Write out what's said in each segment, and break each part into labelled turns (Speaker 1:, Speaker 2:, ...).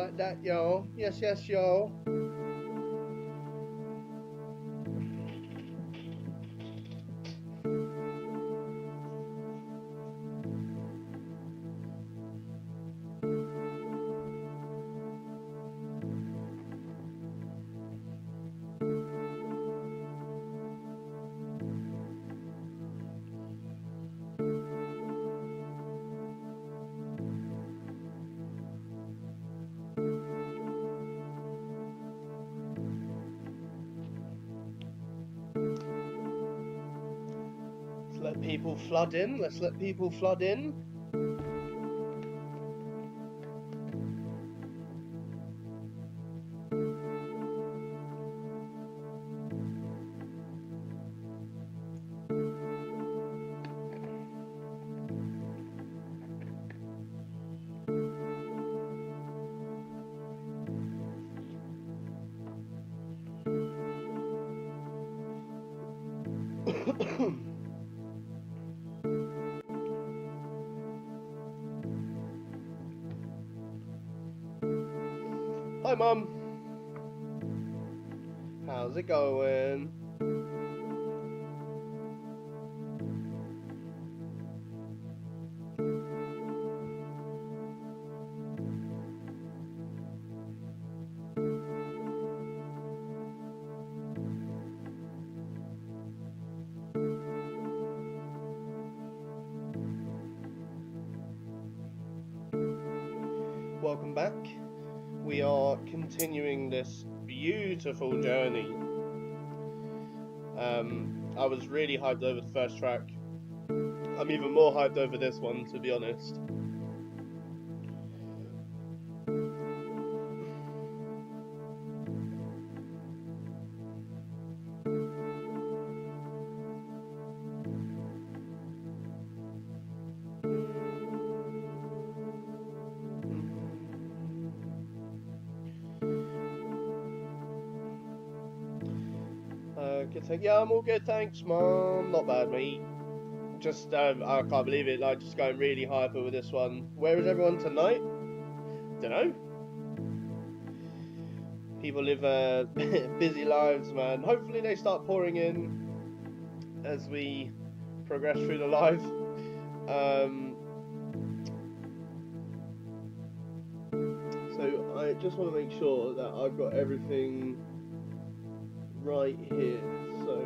Speaker 1: like that, y'all. Yes, yes, y'all. Let people flood in. Let's let people flood in. Hi, Mum. How's it going? Welcome back. We are continuing this beautiful journey. I was really hyped over the first track. I'm even more hyped over this one, to be honest. Yeah, I'm all good, thanks, Mom. Not bad, mate. Just, I can't believe it, like, just going really hyper with this one. Where is everyone tonight? Dunno. People live busy lives, man. Hopefully they start pouring in as we progress through the live. So I just want to make sure that I've got everything right here. So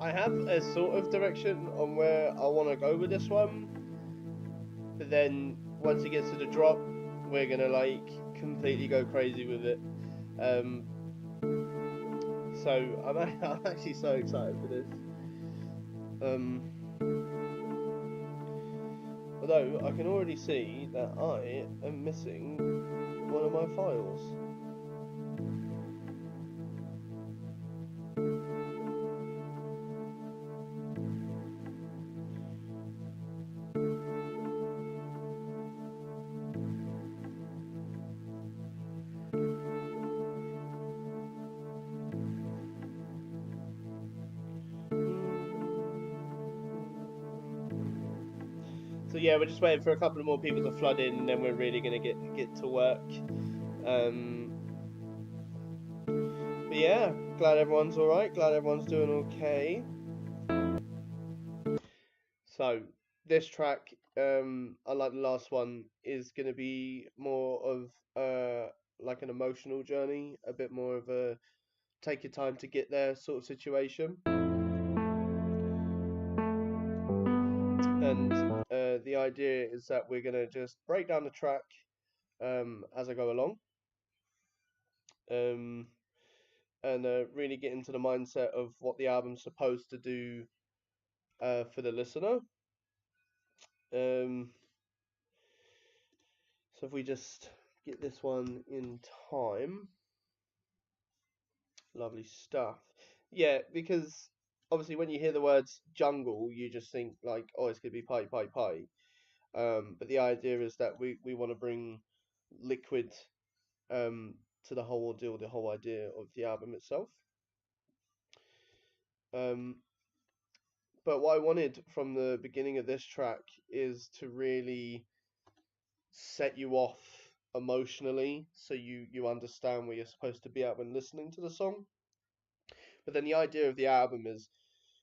Speaker 1: I have a sort of direction on where I want to go with this one, but then once it gets to the drop, we're gonna like completely go crazy with it. So I'm actually so excited for this. Although I can already see that I am missing one of my files. So yeah, we're just waiting for a couple of more people to flood in, and then we're really gonna get to work. But yeah, glad everyone's all right. Glad everyone's doing okay. So this track, unlike the last one, is gonna be more of like an emotional journey, a bit more of a take your time to get there sort of situation. And the idea is that we're gonna just break down the track as I go along, and really get into the mindset of what the album's supposed to do for the listener. So if we just get this one in time, lovely stuff. Yeah, because obviously when you hear the words jungle, you just think like, oh, it's gonna be pie, pie, pie. But the idea is that we want to bring liquid um, to the whole ordeal, the whole idea of the album itself. Um, but what I wanted from the beginning of this track is to really set you off emotionally, so you understand where you're supposed to be at when listening to the song. But then the idea of the album is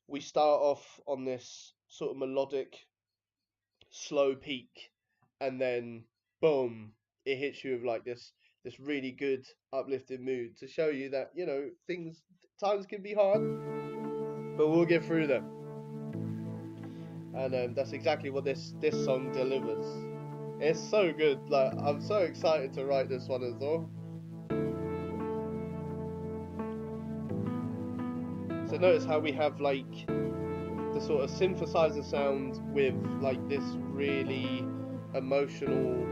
Speaker 1: we start off on this sort of melodic, slow peak, and then boom, it hits you with like this really good uplifting mood to show you that things times can be hard, but we'll get through them. And that's exactly what this song delivers. It's so good. Like, I'm so excited to write this one as well. So notice how we have like the sort of synthesizer sound with like this really emotional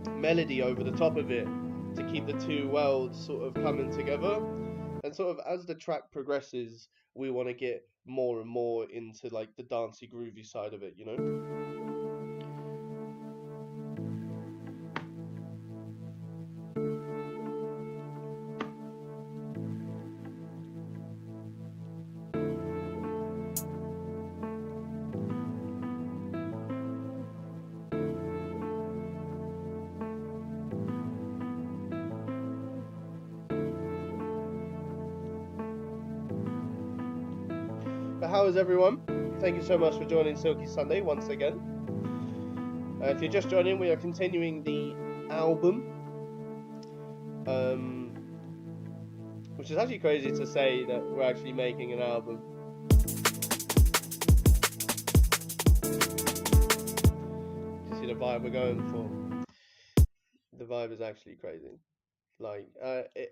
Speaker 1: melody over the top of it to keep the two worlds sort of coming together. And sort of as the track progresses, we want to get more and more into like the dancey, groovy side of it, you know? But how is everyone? Thank you so much for joining Silky Sunday once again. If you're just joining, we are continuing the album, which is actually crazy to say that we're actually making an album. You see the vibe we're going for? The vibe is actually crazy. Like,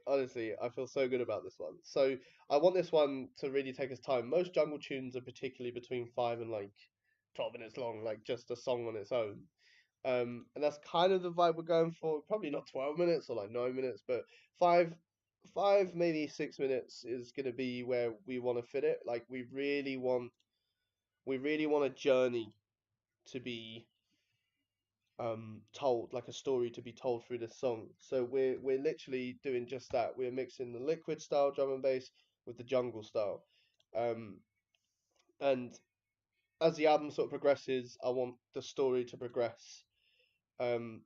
Speaker 1: honestly, I feel so good about this one. So I want this one to really take its time. Most jungle tunes are particularly between 5 and like 12 minutes long, like just a song on its own. And that's kind of the vibe we're going for. Probably not 12 minutes or like 9 minutes, but five, maybe 6 minutes is gonna be where we want to fit it. Like, we really want a journey to be told, like a story to be told through this song. So we're literally doing just that. We're mixing the liquid style drum and bass with the jungle style. Um, and as the album sort of progresses, I want the story to progress. Um,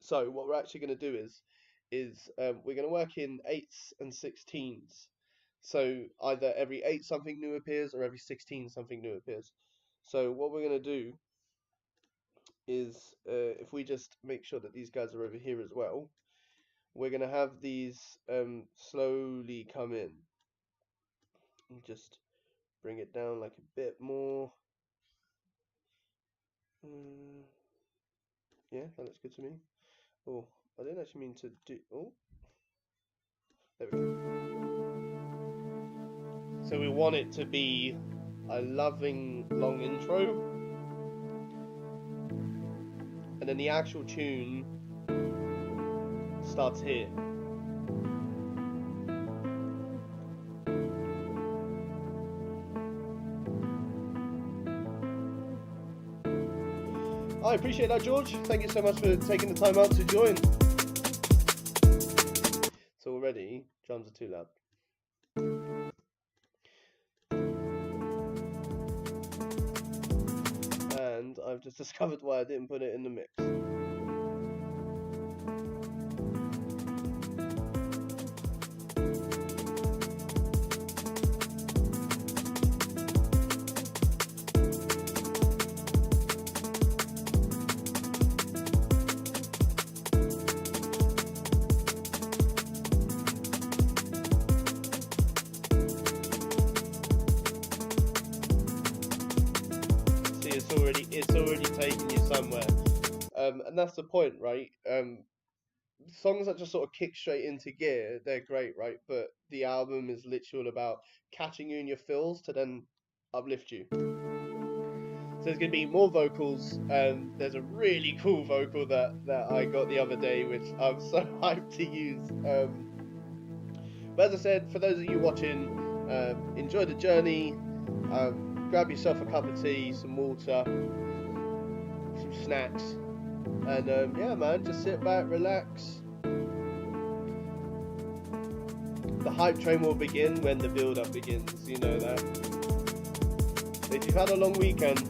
Speaker 1: so what we're actually going to do is we're going to work in 8s and 16s. So either every 8 something new appears or every 16 something new appears. So what we're going to do is if we just make sure that these guys are over here as well, we're going to have these slowly come in. And just bring it down like a bit more. Yeah, that looks good to me. Oh, I didn't actually mean to do... Oh, there we go. So we want it to be a loving long intro, and then the actual tune starts here. I appreciate that, George. Thank you so much for taking the time out to join. So already, drums are too loud. And I've just discovered why I didn't put it in the mix. It's already taking you somewhere, and that's the point, right? Songs that just sort of kick straight into gear, they're great, right? But the album is literally all about catching you in your feels to then uplift you. So there's going to be more vocals. There's a really cool vocal that I got the other day, which I'm so hyped to use. But as I said, for those of you watching, Enjoy the journey. Grab yourself a cup of tea, some water, some snacks, and yeah, man, just sit back, relax. The hype train will begin when the build-up begins. You know that. If you've had a long weekend,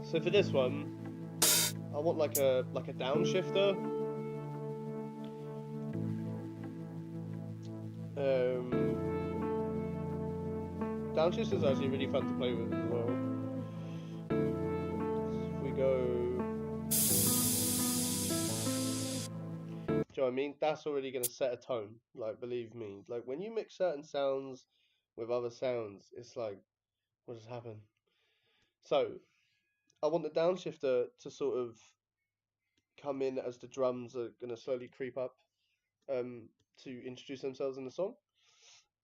Speaker 1: so for this one, I want like a downshifter. Downshifters is actually really fun to play with as well. If we go, do you know what I mean? That's already gonna set a tone. Like, believe me, like when you mix certain sounds with other sounds, it's like, what just happened? So I want the downshifter to sort of come in as the drums are gonna slowly creep up to introduce themselves in the song.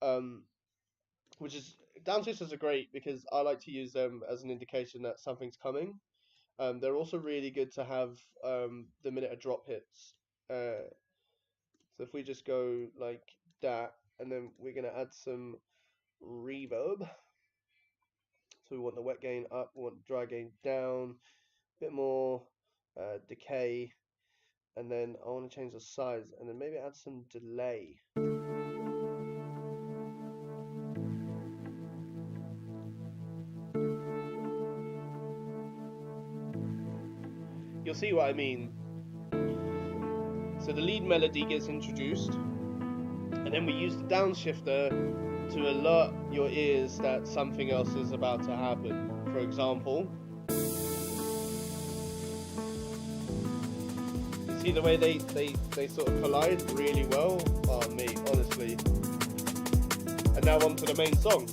Speaker 1: Um, which is downshifters are great because I like to use them as an indication that something's coming. They're also really good to have the minute a drop hits. So if we just go like that, and then we're gonna add some reverb. So we want the wet gain up, we want the dry gain down, a bit more decay, and then I want to change the size, and then maybe add some delay. You'll see what I mean. So the lead melody gets introduced, and then we use the downshifter to alert your ears that something else is about to happen. For example, you see the way they sort of collide really well? Oh mate, honestly. And now on to the main song.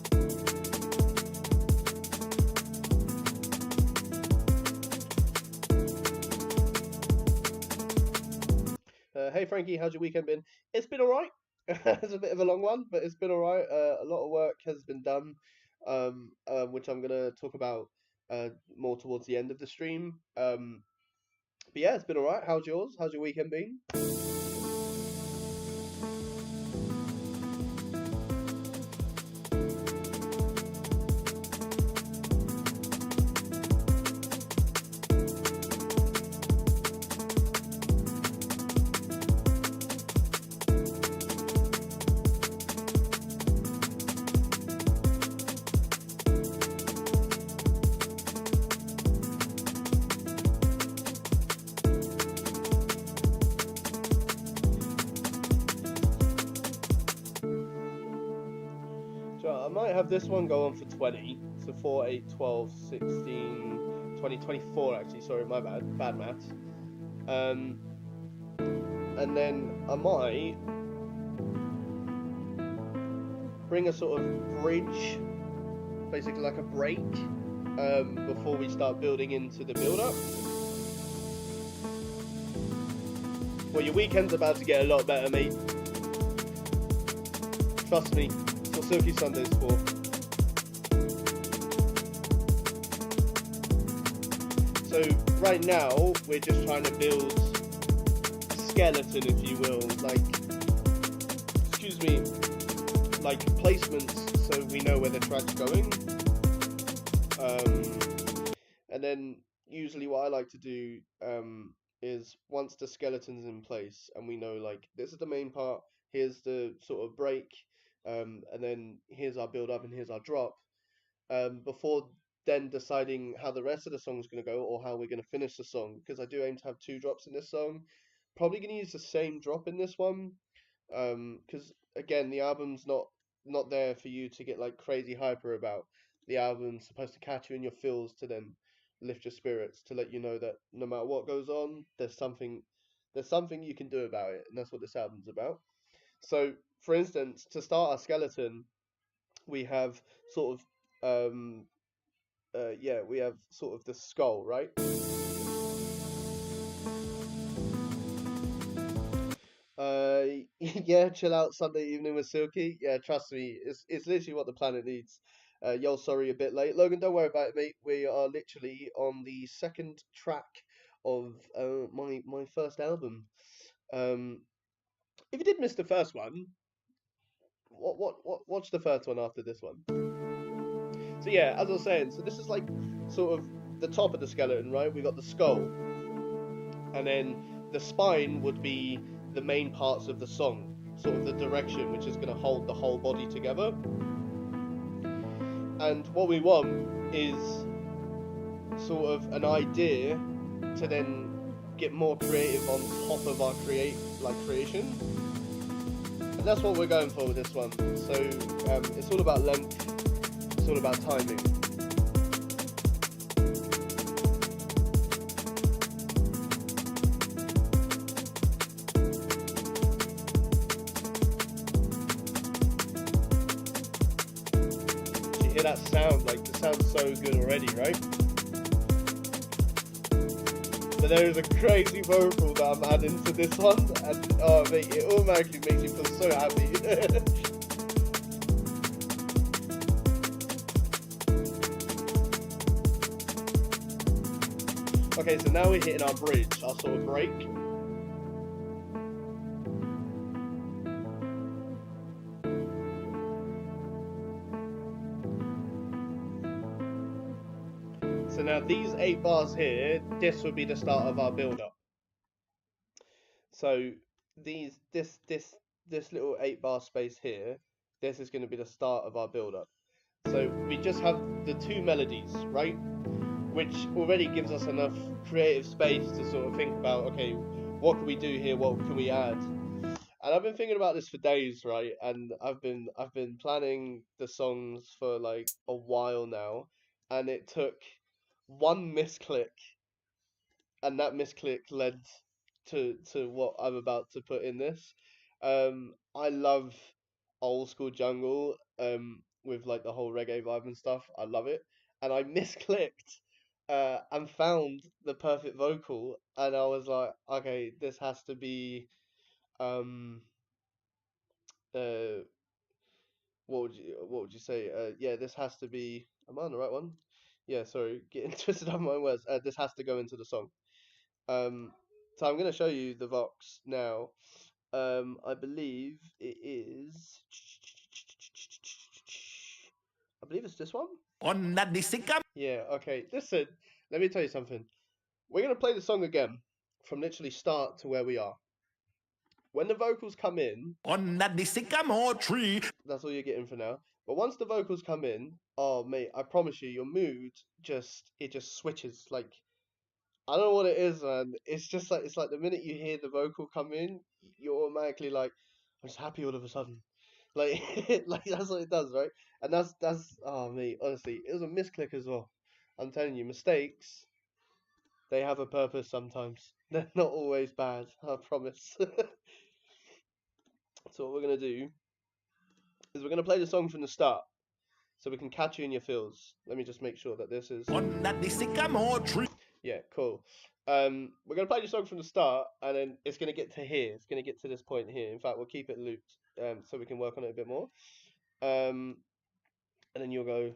Speaker 1: Hey Frankie, how's your weekend been? It's been alright. It's a bit of a long one, but it's been alright. A lot of work has been done, which I'm gonna talk about more towards the end of the stream. But yeah, it's been alright. How's yours? How's your weekend been? So I might have this one go on for 20. So 4, 8, 12, 16, 20, 24 actually. Sorry, my bad. Bad maths. And then I might bring a sort of bridge, basically like a break, before we start building into the build-up. Well, your weekend's about to get a lot better, mate. Trust me. It's what Silky Sunday's for. So right now we're just trying to build a skeleton, if you will, like, excuse me, like placements, so we know where the track's going. And then usually what I like to do is once the skeleton's in place and we know like this is the main part, here's the sort of break, and then here's our build up and here's our drop. Before then deciding how the rest of the song's going to go or how we're going to finish the song, because I do aim to have 2 drops in this song. Probably going to use the same drop in this one, because again the album's not there for you to get like crazy hyper about. The album's supposed to catch you in your feels to then lift your spirits, to let you know that no matter what goes on, there's something you can do about it, and that's what this album's about. So for instance, to start our skeleton, we have sort of yeah, we have sort of the skull, right? Yeah, chill out Sunday evening with Silky. Yeah, trust me, it's literally what the planet needs. Yo, sorry, a bit late. Logan, don't worry about it, mate. We are literally on the second track of my first album. Um, if you did miss the first one, watch the first one after this one. So yeah, as I was saying, so this is like sort of the top of the skeleton, right? We got the skull, and then the spine would be the main parts of the song, sort of the direction, which is going to hold the whole body together. And what we want is sort of an idea to then get more creative on top of our creation. And that's what we're going for with this one. So it's all about length, it's all about timing. You hear that sound, like the sound's so good already, right? But there is a crazy vocal that I'm adding to this one, and oh mate, it automatically makes you feel so happy. Okay, so now we're hitting our bridge, our sort of break. So now these 8 bars here, this would be the start of our build-up. So this little 8-bar space here, this is going to be the start of our build-up. So we just have the 2 melodies, right? Which already gives us enough creative space to sort of think about, okay, what can we do here? What can we add? And I've been thinking about this for days, right? And I've been planning the songs for like a while now, and it took one misclick, and that misclick led to what I'm about to put in this. I love old school jungle, with like the whole reggae vibe and stuff. I love it, and I misclicked, and found the perfect vocal, and I was like, okay, this has to be, um, uh, what would you say? Yeah, this has to be. Am I on the right one? Yeah, sorry, getting twisted on my words. This has to go into the song. So I'm going to show you the Vox now. I believe it is. I believe it's this one. Yeah, okay. Listen, let me tell you something. We're going to play the song again from literally start to where we are. When the vocals come in,
Speaker 2: under the sycamore tree,
Speaker 1: that's all you're getting for now. But once the vocals come in, oh mate, I promise you, your mood just switches. Like, I don't know what it is, man. It's just like the minute you hear the vocal come in, you're automatically like, I'm just happy all of a sudden. Like like that's what it does, right? And that's oh mate, honestly, it was a misclick as well. I'm telling you, mistakes, they have a purpose sometimes. They're not always bad, I promise. So what we're gonna do is we're gonna play the song from the start, so we can catch you in your feels. Let me just make sure that this is
Speaker 2: under the sycamore tree.
Speaker 1: Yeah, cool. We're gonna play the song from the start, and then it's gonna get to here. It's gonna get to this point here. In fact, we'll keep it looped, so we can work on it a bit more. And then you'll go,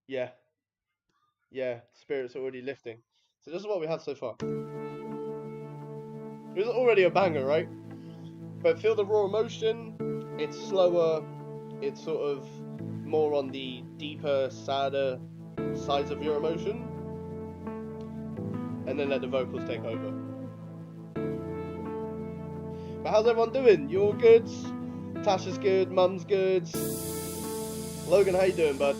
Speaker 1: yeah, yeah. Spirit's already lifting. So this is what we have so far. It was already a banger, right? But feel the raw emotion. It's slower. It's sort of more on the deeper, sadder sides of your emotion. And then let the vocals take over. But how's everyone doing? You all good? Tasha's good, Mum's good. Logan, how you doing, bud?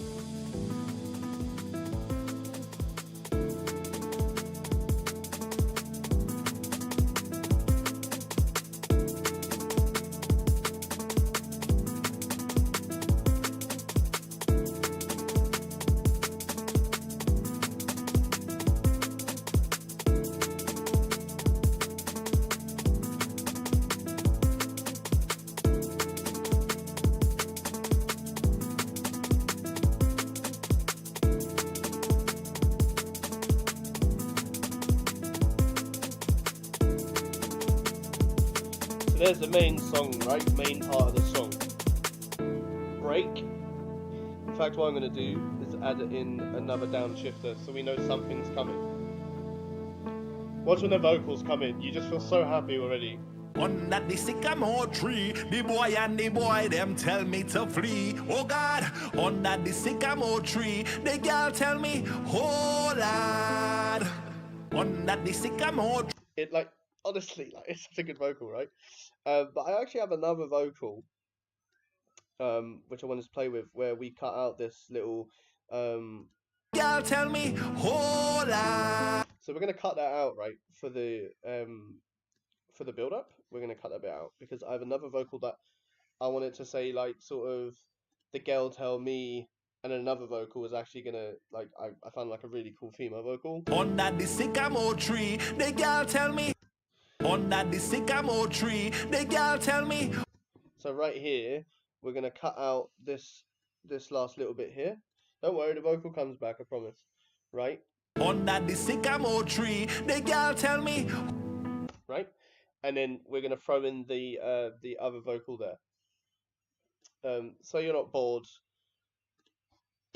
Speaker 1: there's the main song, right? Main part of the song. Break. In fact, what I'm going to do is add in another downshifter so we know something's coming. Watch when the vocals come in, you just feel so happy already.
Speaker 2: Under the sycamore tree, the boy and the boy, them tell me to flee. Oh God, under the sycamore tree, the girl tell me, oh Lord. Under the sycamore tree.
Speaker 1: It, like, honestly, like, it's such a good vocal, right? But I actually have another vocal, which I want to play with, where we cut out this little,
Speaker 2: Girl tell me, oh Lord.
Speaker 1: So we're gonna cut that out, right, for the build-up. We're gonna cut that bit out because I have another vocal that I want it to say, like, sort of, the girl tell me, and another vocal is actually gonna, like, I found like a really cool female vocal.
Speaker 2: Under the sycamore tree, the girl tell me. Under the sycamore tree, the girl tell me.
Speaker 1: So right here, we're gonna cut out this last little bit here. Don't worry, the vocal comes back, I promise. Right?
Speaker 2: Under the sycamore tree, the girl tell me.
Speaker 1: Right? And then we're gonna throw in the other vocal there. So you're not bored.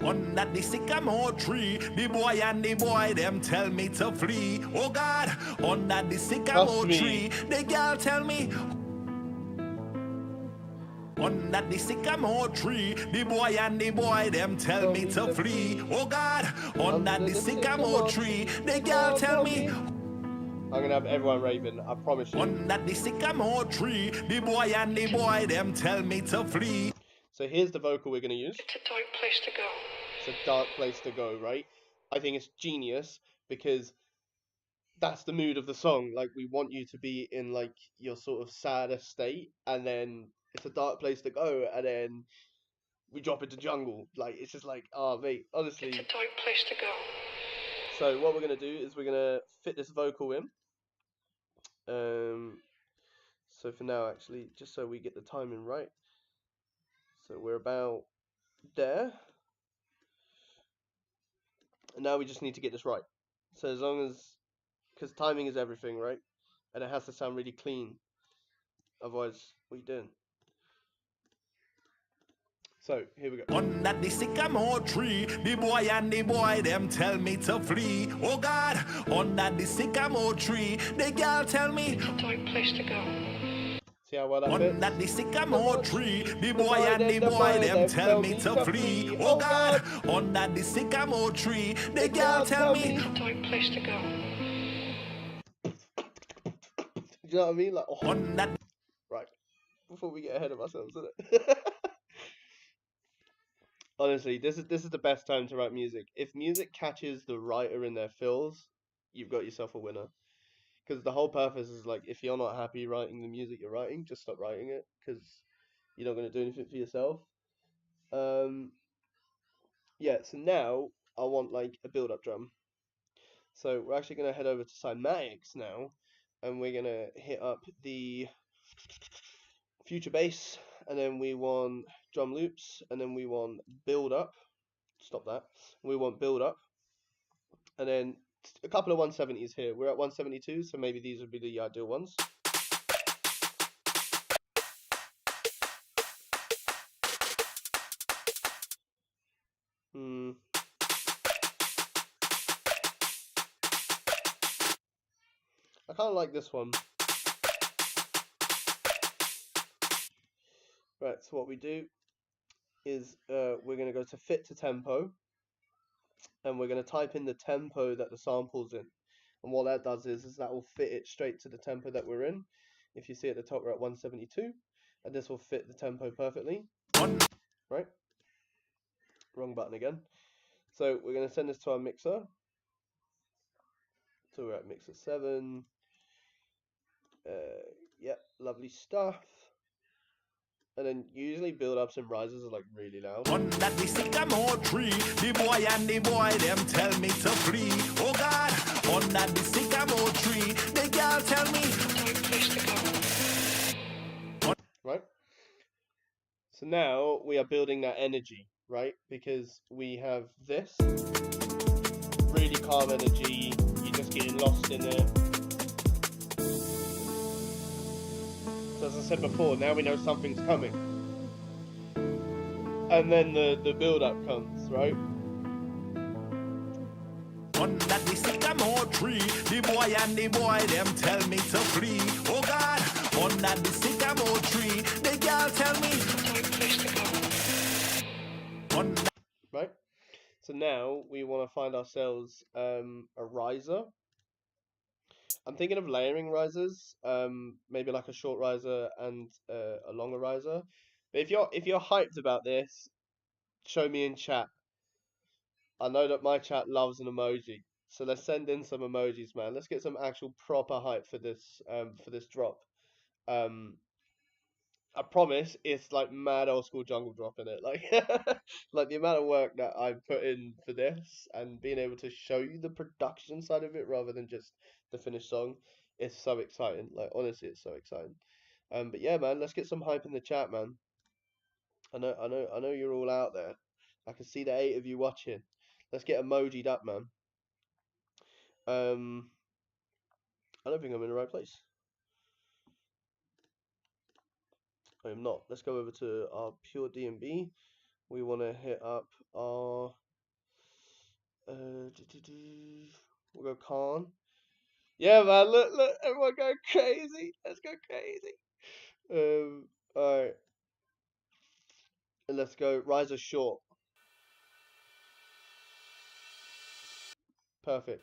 Speaker 2: Under the sycamore tree, the boy and the boy, them tell me to flee. Oh God, under the sycamore tree, the girl tell me. Under the sycamore tree, the boy and the boy, them tell me to flee. Oh God, under the sycamore tree, the girl tell me.
Speaker 1: I'm gonna have everyone raving, I promise you.
Speaker 2: Under the sycamore tree, the boy and the boy, them tell me to flee.
Speaker 1: So here's the vocal we're gonna use.
Speaker 3: It's a dark place to go.
Speaker 1: It's a dark place to go, right? I think it's genius because that's the mood of the song. Like, we want you to be in, like, your sort of sadder state, and then it's a dark place to go, and then we drop into jungle. Like, it's just like, oh mate, honestly.
Speaker 3: It's a dark place to go.
Speaker 1: So what we're gonna do is we're gonna fit this vocal in. So for now, actually, just so we get the timing right. So we're about there. And now we just need to get this right. So as long as, because timing is everything, right? And it has to sound really clean. Otherwise, what are you doing? So, here we go.
Speaker 2: Under the sycamore tree, the boy and the boy, them tell me to flee. Oh God, under the sycamore tree, the girl tell me.
Speaker 3: It's a dark place to go.
Speaker 1: See how well that fits?
Speaker 2: Under the sycamore tree, the boy and the boy, them tell me to flee. Oh God, under the sycamore tree, the girl tell me.
Speaker 3: It's a dark place to go.
Speaker 1: Do you know what I mean? Like, oh.
Speaker 2: Under.
Speaker 1: Right. Before we get ahead of ourselves, isn't it? Honestly, this is the best time to write music. If music catches the writer in their feels, you've got yourself a winner. Because the whole purpose is, like, if you're not happy writing the music you're writing, just stop writing it, because you're not going to do anything for yourself. Yeah, so now I want, like, a build-up drum. So we're actually going to head over to Cymatics now, and we're going to hit up the future bass, and then we want drum loops, and then we want build-up. Stop that. We want build-up, and then a couple of 170s here. We're at 172, so maybe these would be the ideal ones. I kind of like this one. Right, so what we do is we're going to go to fit to tempo, and we're going to type in the tempo that the sample's in. And what that does is that will fit it straight to the tempo that we're in. If you see at the top, we're at 172, and this will fit the tempo perfectly. Right? Wrong button again. So we're going to send this to our mixer. So we're at mixer 7. Yep, lovely stuff. And then usually build-ups and rises are, like, really loud.
Speaker 2: Under the sycamore tree, the boy and the boy, them tell me to flee. Oh God, under the sycamore tree, the girl tell me.
Speaker 3: It's a dark place to go.
Speaker 1: Right? So now we are building that energy, right? Because we have this really calm energy, you're just getting lost in it. So it's as I said before, now we know something's coming. And then the build-up comes, right?
Speaker 2: Under the sycamore tree, the boy and the boy, them tell me to flee. Oh God, under the sycamore tree, the girl tell me.
Speaker 3: Right place to go.
Speaker 1: Right? So now we want to find ourselves a riser. I'm thinking of layering risers, maybe like a short riser and a longer riser. But if you're hyped about this, show me in chat. I know that my chat loves an emoji, so let's send in some emojis, man. Let's get some actual proper hype for this drop. I promise it's like mad old school jungle drop in it. Like like the amount of work that I put in for this and being able to show you the production side of it rather than just the finished song is so exciting. Like honestly, it's so exciting. But yeah, man, let's get some hype in the chat, man. I know you're all out there. I can see the 8 of you watching. Let's get emojied up, man. I don't think I'm in the right place. I am not. Let's go over to our pure D&B. We want to hit up our we'll go Khan. Yeah, man, look, everyone go crazy. Let's go crazy. Alright. And let's go riser short. Perfect.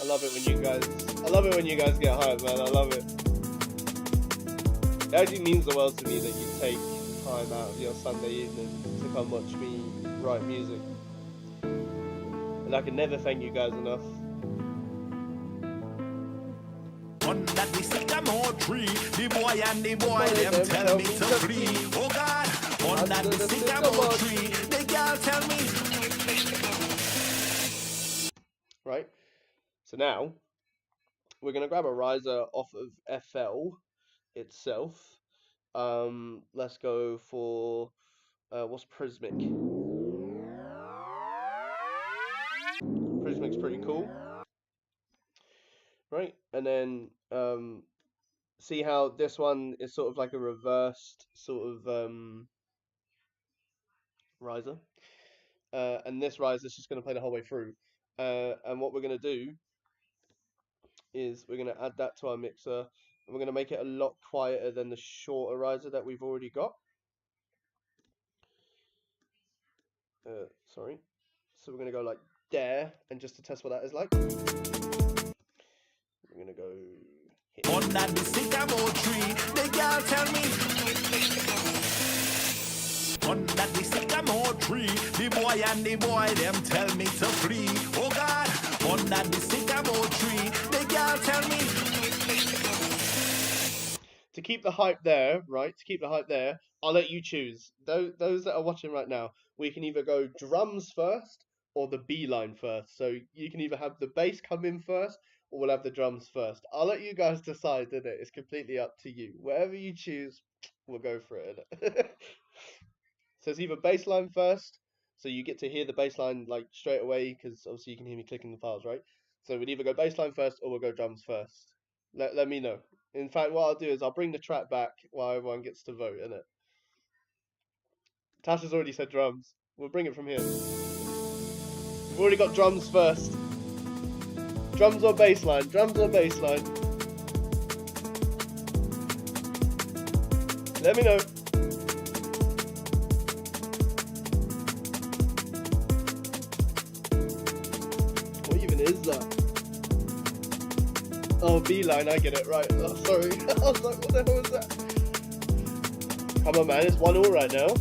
Speaker 1: I love it when you guys get hyped, man. I love it. It actually means the world to me that you take time out of your Sunday evening to come watch me write music. And I can never thank you guys enough.
Speaker 2: Under the sycamore tree, the boy and the boy, them tell me to flee. Oh God, under the sycamore tree, the girl tell me.
Speaker 3: Right place to go.
Speaker 1: Right? So now, we're going to grab a riser off of FL itself. Let's go for, what's Prismic? Prismic's pretty cool. Right? And then, see how this one is sort of like a reversed sort of, riser. And this riser is just going to play the whole way through. And what we're going to do is we're going to add that to our mixer, and we're going to make it a lot quieter than the shorter riser that we've already got. Sorry. So we're going to go like there, and just to test what that is like, we're going to go hit.
Speaker 2: Under the sycamore tree, the girl tell me.
Speaker 3: Right place to go.
Speaker 2: Under the sycamore tree, the boy and the boy, them tell me to flee. Oh God, under the sycamore tree, the girl tell me.
Speaker 3: Right place to go.
Speaker 1: To keep the hype there, right? To keep the hype there, I'll let you choose. Those that are watching right now, we can either go drums first or the B line first. So you can either have the bass come in first or we'll have the drums first. I'll let you guys decide, innit? It's completely up to you. Whatever you choose, we'll go for it, innit? So it's either bass line first, so you get to hear the bass line like straight away, because obviously you can hear me clicking the files, right? So we'll either go bass line first or we'll go drums first. Let me know. In fact, what I'll do is I'll bring the track back while everyone gets to vote, innit? Tasha's already said drums. We'll bring it from here. We've already got drums first. Drums or bass line? Drums or bass line? Let me know. What even is that? Oh, B line, I get it, right. Oh, sorry. I was like, what the hell is that? Come on, man, it's 1-1 right now.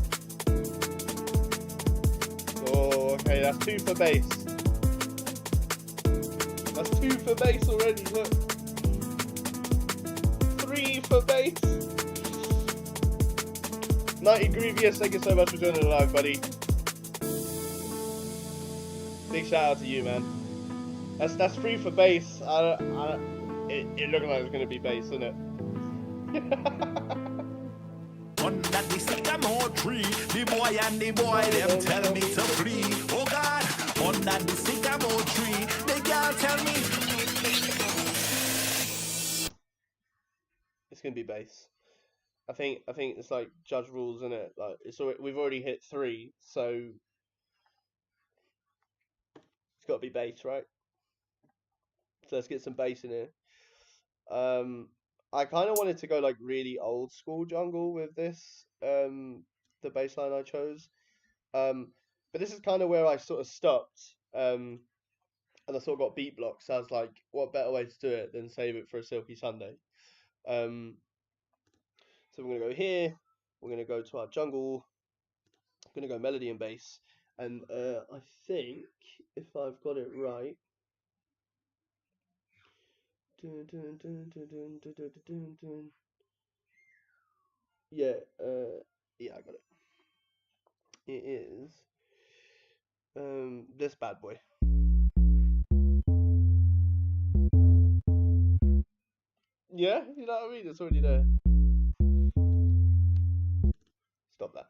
Speaker 1: Oh, okay, that's 2 for bass. That's 2 for bass already, look. 3 for bass. 90 Grievous, thank you so much for joining the live, buddy. Big shout out to you, man. That's 3 for bass. It looked like it was gonna be bass, isn't it?
Speaker 2: Under the sycamore tree, the boy and the boy, them tell me to flee. Oh God, under the sycamore tree, the girl tell me.
Speaker 3: Right place to go.
Speaker 1: gonna be bass. I think it's like judge rules, isn't it? Like we've already hit 3, so it's got to be bass, right? So let's get some bass in here. I kind of wanted to go like really old school jungle with this, the bass line I chose. But this is kind of where I sort of stopped. And I sort of got beat blocks. So I was like, what better way to do it than save it for a Silky Sunday? So we're gonna go here. We're gonna go to our jungle. I'm gonna go melody and bass. And I think if I've got it right. Yeah, yeah, I got it. It is this bad boy. Yeah, you know what I mean? It's already there. Stop that.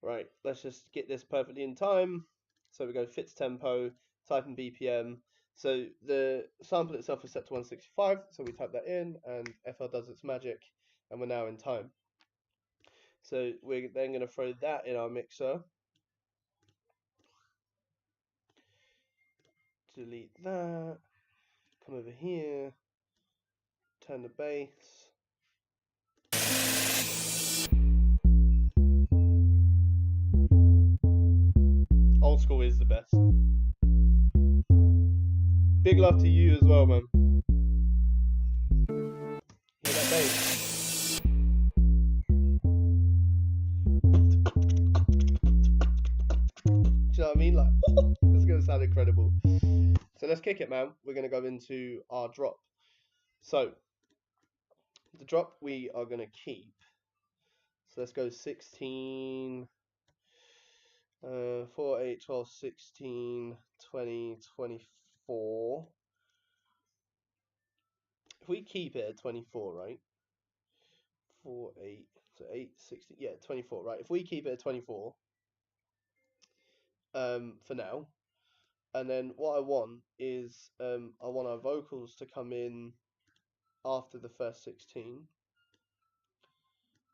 Speaker 1: Right, let's just get this perfectly in time. So we go fits tempo, type in BPM. So the sample itself is set to 165, so we type that in, and FL does its magic, and we're now in time. So we're then going to throw that in our mixer. Delete that. Come over here. Turn the bass. Old school is the best. Big love to you as well, man. Hear that bass? Do you know what I mean? Like, it's gonna sound incredible. So let's kick it, man. We're gonna go into our drop. So the drop we are gonna keep. So let's go 16, 4, 8, 12, 16, 20, 24. If we keep it at 24, right? 4, 8, so 8, 16, yeah, 24, right? If we keep it at 24, for now, and then what I want is, I want our vocals to come in after the first 16,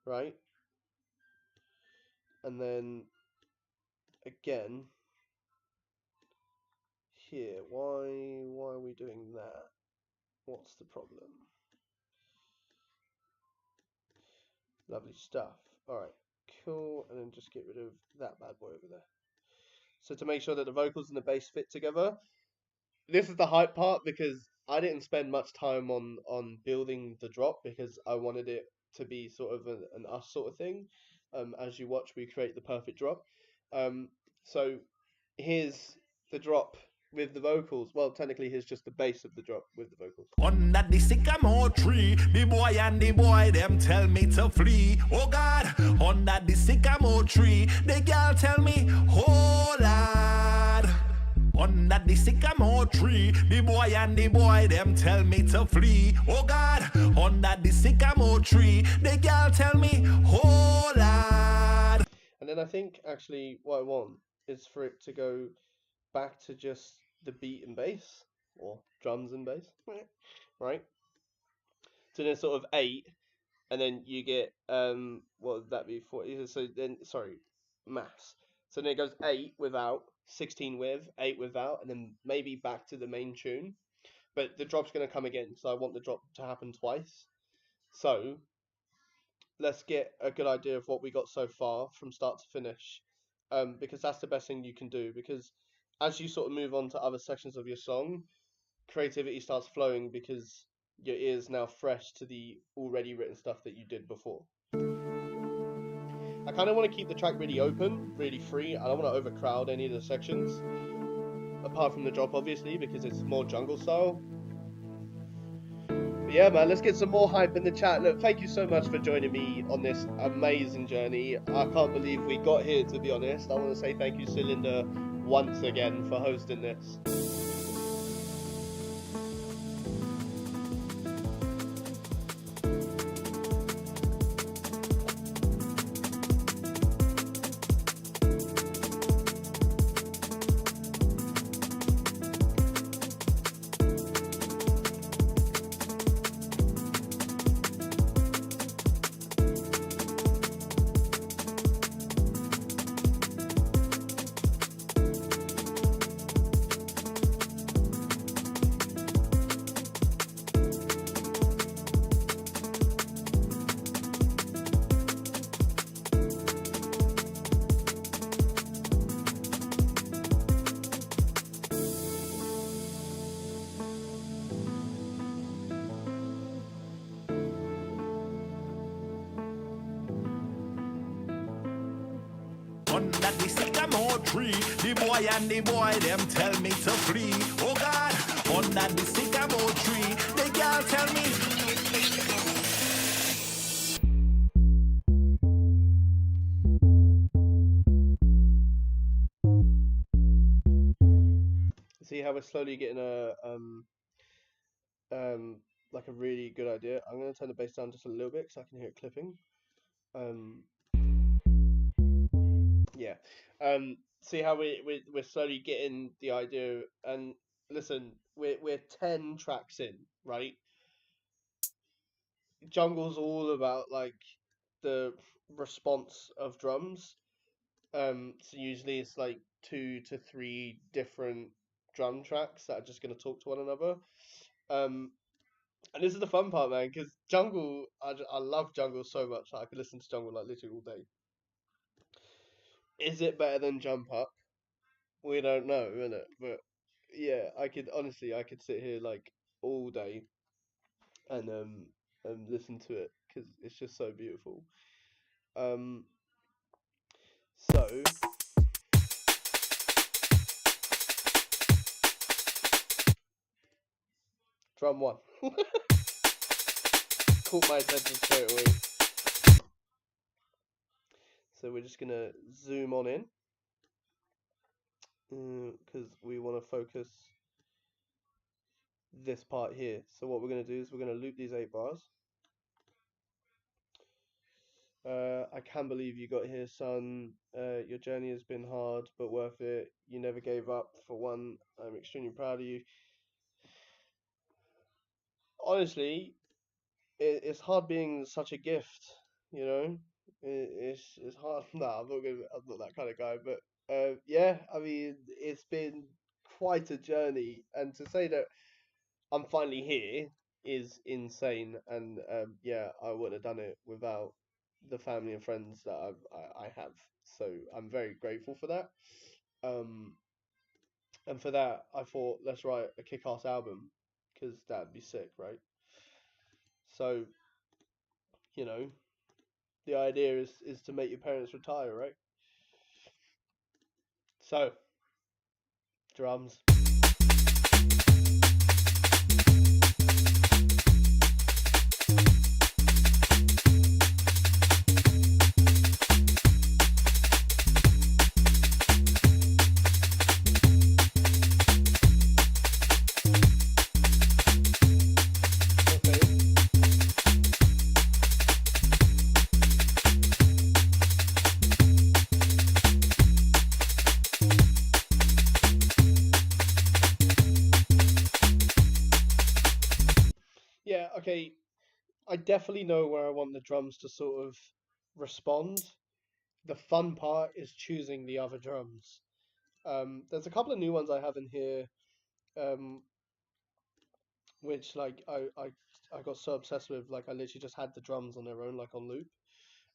Speaker 1: right? And then again here, why are we doing that? What's the problem? Lovely stuff. All right, cool. And then just get rid of that bad boy over there. So to make sure that the vocals and the bass fit together, this is the hype part, because I didn't spend much time on building the drop, because I wanted it to be sort of an us sort of thing. As you watch, we create the perfect drop. So here's the drop with the vocals. Well, technically, here's just the bass of the drop with the vocals.
Speaker 2: Under the sycamore tree, the boy and the boy, them tell me to flee. Oh God, under the sycamore tree, the girl tell me, oh Lord. Under the sycamore tree, the boy and the boy, them tell me to flee. Oh God, under the sycamore tree, the girl tell me, oh Lord.
Speaker 1: And then I think actually what I want is for it to go back to just the beat and bass, or drums and bass, right? So then sort of 8, and then you get what would that be for? So then, sorry, maths. So then it goes 8 without, 16 with, 8 without, and then maybe back to the main tune. But the drop's going to come again, so I want the drop to happen twice. So let's get a good idea of what we got so far from start to finish, because that's the best thing you can do, because as you sort of move on to other sections of your song, creativity starts flowing, because your ear's now fresh to the already written stuff that you did before. I kind of want to keep the track really open, really free. I don't want to overcrowd any of the sections, apart from the drop, obviously, because it's more jungle style. But yeah, man, let's get some more hype in the chat. Look, thank you so much for joining me on this amazing journey. I can't believe we got here, to be honest. I want to say thank you, Tsilindr, once again for hosting this.
Speaker 2: under the sycamore tree. The boy and the boy, them tell me to flee. Oh God, under the sycamore tree. The girl tell me.
Speaker 3: Right place to go.
Speaker 1: See how we're slowly getting like a really good idea. I'm gonna turn the bass down just a little bit so I can hear it clipping. Yeah. See how we're slowly getting the idea. And listen, we're 10 tracks in, right? Jungle's all about like the response of drums. So usually it's like 2 to 3 different drum tracks that are just gonna talk to one another. And this is the fun part, man, because Jungle, I love Jungle so much that I could listen to Jungle like literally all day. Is it better than Jump Up? We don't know, innit? But yeah, I could sit here like all day and listen to it because it's just so beautiful. Um, so drum one caught my attention straight away. So we're just gonna zoom on in because we want to focus this part here. So what we're gonna do is we're gonna loop these 8 bars. I can't believe you got here, son. Your journey has been hard, but worth it. You never gave up. For one, I'm extremely proud of you. Honestly, it's hard being such a gift, you know. It's hard. Nah, I'm not that kind of guy. But yeah, I mean, it's been quite a journey, and to say that I'm finally here is insane. And yeah, I wouldn't have done it without the family and friends that I have. So I'm very grateful for that. Um, and for that, I thought let's write a kick-ass album because that'd be sick, right? So you know, the idea is to make your parents retire, right? So drums. Yeah, okay. I definitely know where I want the drums to sort of respond. The fun part is choosing the other drums. There's a couple of new ones I have in here, um, which like I got so obsessed with, like I literally just had the drums on their own, like on loop.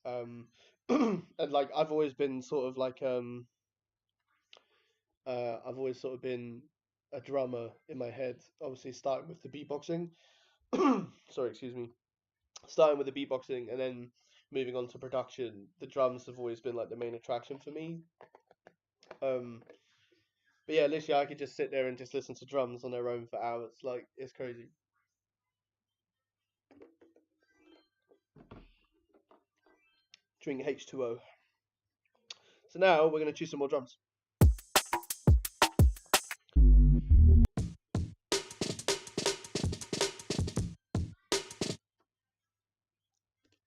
Speaker 1: Um, and like I've always been sort of like I've always sort of been a drummer in my head. Obviously, starting with the beatboxing. Sorry, excuse me. Starting with the beatboxing and then moving on to production. The drums have always been like the main attraction for me. Um, but yeah, literally, I could just sit there and just listen to drums on their own for hours. Like it's crazy. Drink H2O. So now we're gonna choose some more drums.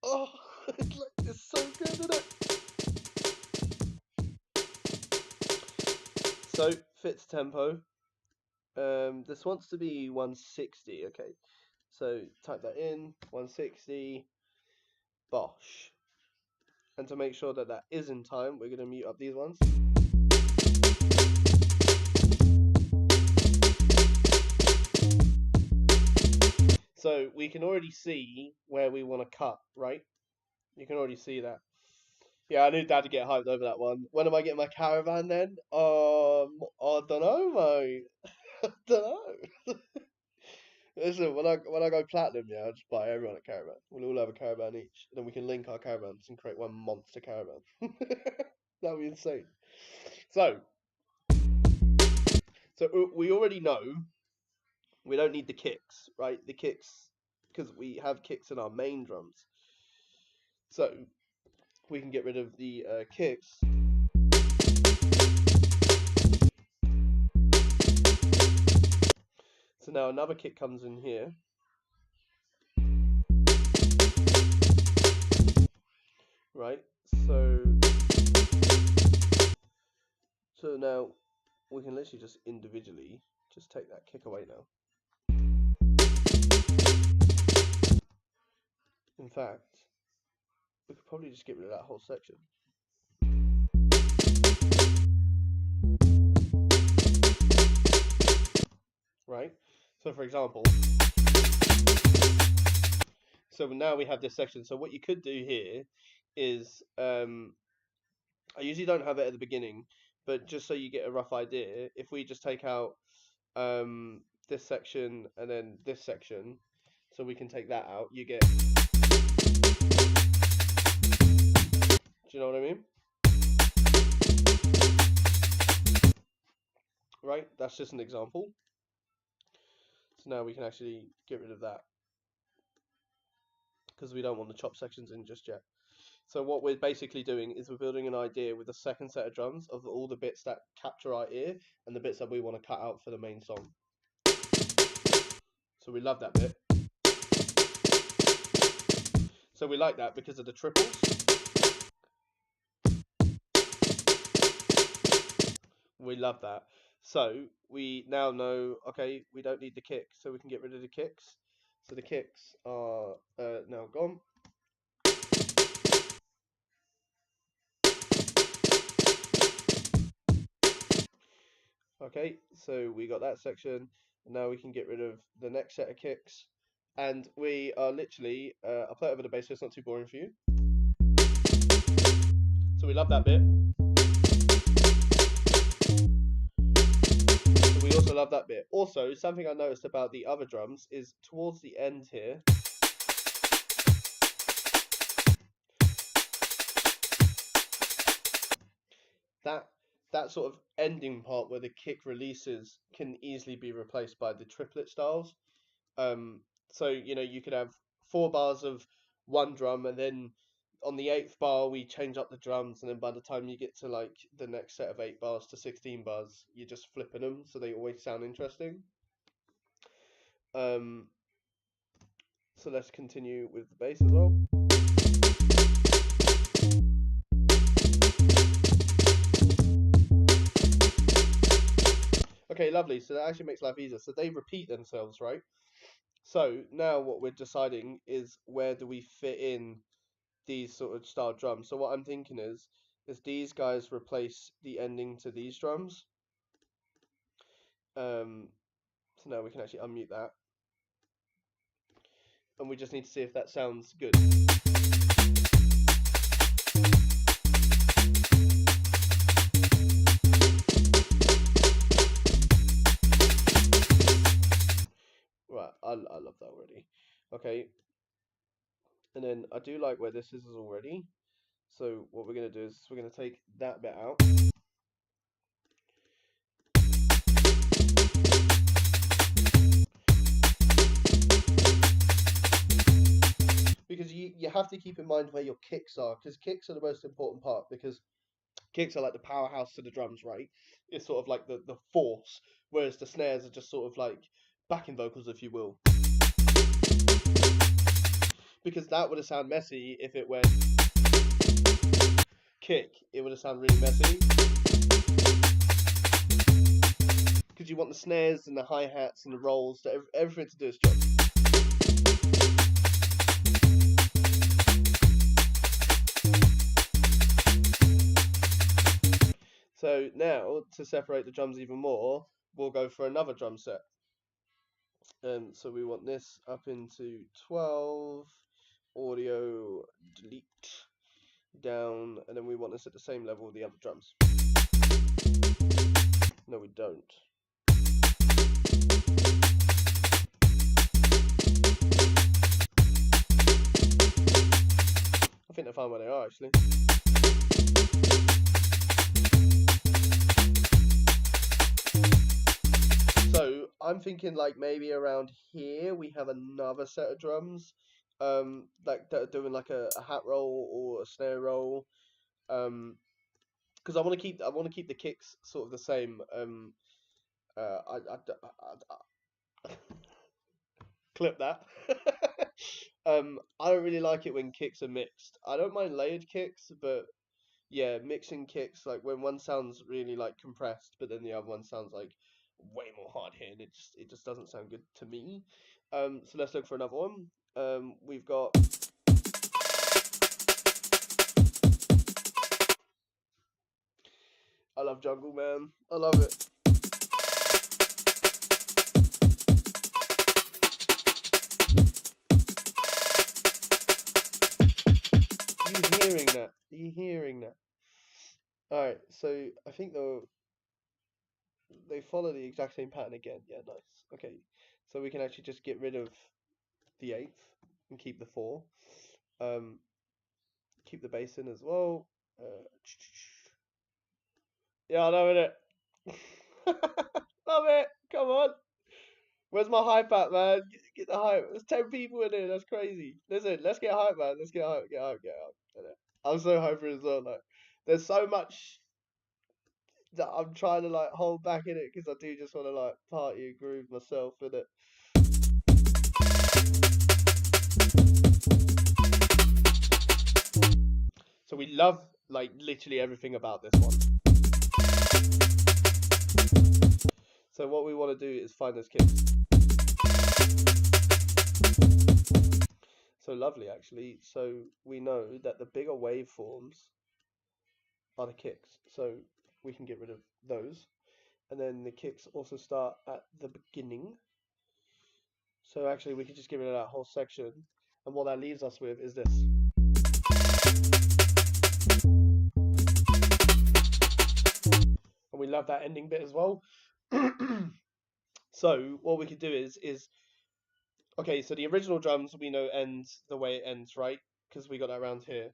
Speaker 1: Oh, it's so good, isn't it? So fits tempo. This wants to be 160. Okay, so type that in 160. Bosh. And to make sure that that is in time, we're gonna mute up these ones. So we can already see where we want to cut, right? You can already see that. Yeah, I knew Dad to get hyped over that one. When am I getting my caravan then? I don't know, mate. I don't know. Listen, when I go platinum, yeah, I'll just buy everyone a caravan. We'll all have a caravan each. Then we can link our caravans and create one monster caravan. That would be insane. So we already know we don't need the kicks, right? The kicks, because we have kicks in our main drums. So we can get rid of the kicks. So now another kick comes in here. Right, so now we can literally just individually just take that kick away now. In fact, we could probably just get rid of that whole section. Right, so for example, so now we have this section. So what you could do here is, I usually don't have it at the beginning, but just so you get a rough idea, if we just take out this section and then this section, so we can take that out, you get, do you know what I mean? Right, that's just an example. So now we can actually get rid of that, because we don't want the chop sections in just yet. So what we're basically doing is we're building an idea with a second set of drums of all the bits that capture our ear and the bits that we want to cut out for the main song. So we love that bit. So we like that because of the triples. We love that. So we now know, okay, we don't need the kick, so we can get rid of the kicks. So the kicks are now gone. Okay, so we got that section. Now we can get rid of the next set of kicks. And we are literally, I'll play it over the bass so it's not too boring for you. So we love that bit. So we also love that bit. Also, something I noticed about the other drums is towards the end here, that sort of ending part where the kick releases can easily be replaced by the triplet styles. So you know, you could have 4 bars of one drum, and then on the 8th bar we change up the drums, and then by the time you get to like the next set of 8 bars to 16 bars, you're just flipping them so they always sound interesting. So let's continue with the bass as well. Okay, lovely. So that actually makes life easier. So they repeat themselves, right? So now what we're deciding is, where do we fit in these sort of style drums? So what I'm thinking is these guys replace the ending to these drums. So now we can actually unmute that, and we just need to see if that sounds good. Right, I love that already. Okay, and then I do like where this is already. So what we're going to do is we're going to take that bit out. Because you have to keep in mind where your kicks are, because kicks are the most important part, because kicks are like the powerhouse to the drums, right? It's sort of like the force, whereas the snares are just sort of like backing vocals, if you will. Because that would have sounded messy if it went kick. It would have sounded really messy. Because you want the snares and the hi-hats and the rolls, to everything to do its job. So now, to separate the drums even more, we'll go for another drum set. So we want this up into 12, audio, delete, down, and then we want this at the same level with the other drums. No, we don't. I think they're fine where they are, actually. I'm thinking like maybe around here we have another set of drums, like that are doing like a hat roll or a snare roll, because I want to keep the kicks sort of the same. I clip that. I don't really like it when kicks are mixed. I don't mind layered kicks, but yeah, mixing kicks, like when one sounds really like compressed, but then the other one sounds like way more hard hitting. It just doesn't sound good to me. So let's look for another one. We've got I love jungle, man. I love it. Are you hearing that? Are you hearing that? All right, so I think they follow the exact same pattern again. Yeah, nice. Okay, so we can actually just get rid of the eighth and keep the four. Keep the bass in as well. Yeah, I love it. Love it. Come on. Where's my hype at, man? Get the hype. There's 10 people in here. That's crazy. Listen, let's get hype, man. Let's get hype. Get hype. Get hype. I'm so hyper as well. Like, there's so much that I'm trying to like hold back in it because I do just want to like party and groove myself in it. So we love like literally everything about this one. So what we want to do is find those kicks. So lovely, actually. So we know that the bigger waveforms are the kicks. So we can get rid of those. And then the kicks also start at the beginning. So actually we could just get rid of that whole section. And what that leaves us with is this. And we love that ending bit as well. So what we could do is okay, so the original drums we know ends the way it ends, right? Because we got that around here.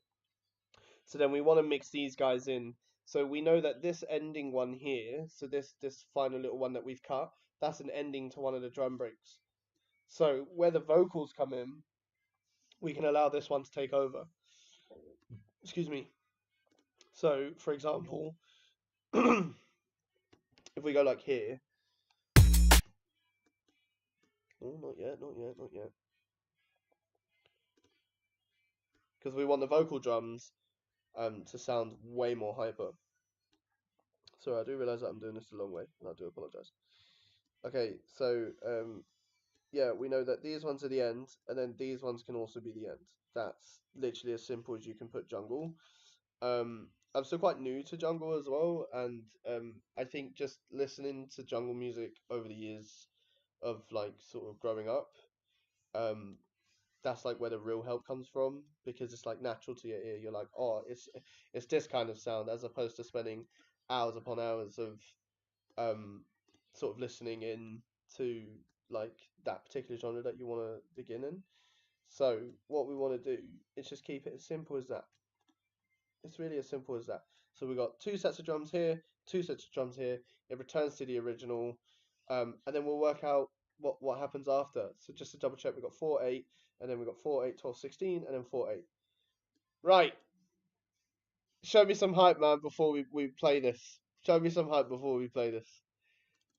Speaker 1: So then we want to mix these guys in. So we know that this ending one here, so this final little one that we've cut, that's an ending to one of the drum breaks. So where the vocals come in, we can allow this one to take over. Excuse me. So for example, if we go like here, oh, not yet, not yet, not yet. Because we want the vocal drums to sound way more hyper. So I do realise that I'm doing this the long way, and I do apologise. Okay, so yeah, we know that these ones are the end, and then these ones can also be the end. That's literally as simple as you can put jungle. I'm still quite new to jungle as well, and I think just listening to jungle music over the years of like sort of growing up, that's like where the real help comes from, because it's like natural to your ear. You're like, oh, it's this kind of sound, as opposed to spending hours upon hours of sort of listening in to like that particular genre that you want to begin in. So what we want to do is just keep it as simple as that. It's really as simple as that. So we've got two sets of drums here, two sets of drums here. It returns to the original, and then we'll work out what happens after. So just to double check, we've got 4/8, and then we've got 4/8, 12, 16, and then 4/8. Right. Show me some hype, man, before we play this. Show me some hype before we play this.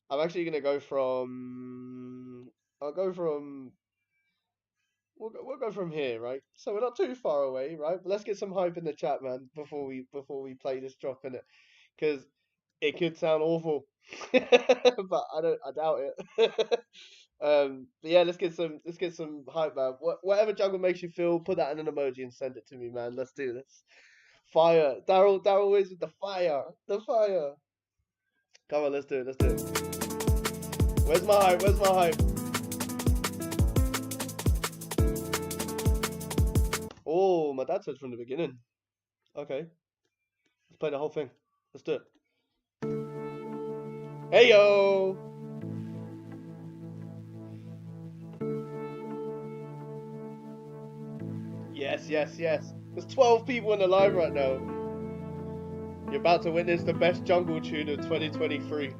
Speaker 1: I'm actually gonna go from. I'll go from. We'll go from here, right? So we're not too far away, right? But let's get some hype in the chat, man, before we play this drop in it, because it could sound awful, but I doubt it. But yeah, let's get some hype, man. Whatever jungle makes you feel, put that in an emoji and send it to me, man. Let's do this. Fire, Daryl is with the fire, the fire. Come on, let's do it. Let's do it. Where's my hype? Where's my hype? Oh, my dad said from the beginning. Okay. Let's play the whole thing. Let's do it. Hey yo! Yes, yes, yes. There's 12 people in the live right now. You're about to witness the best jungle tune of 2023.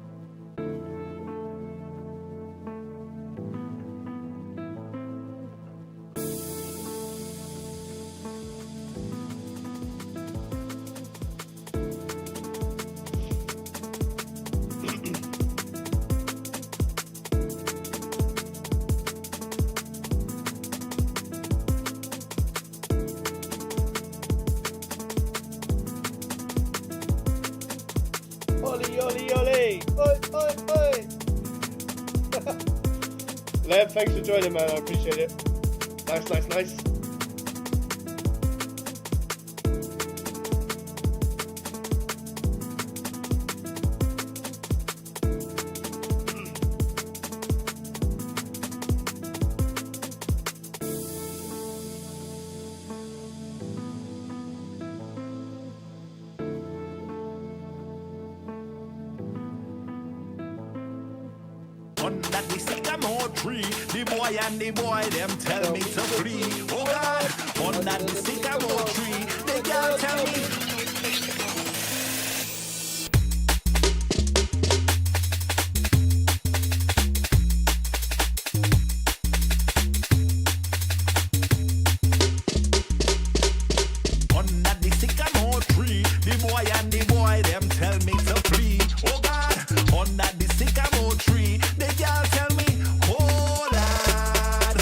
Speaker 1: Yoli yoli! Oi, oi, oi! Lev, thanks for joining, man. I appreciate it. Nice, nice, nice.
Speaker 2: Under the sycamore tree, the boy and the boy, them tell me to flee. Oh God, under the sycamore tree, the girl tell me. Under the sycamore tree, the boy and the boy, them tell me to flee. Oh God, under the sycamore tree, the girl tell me, oh Lord.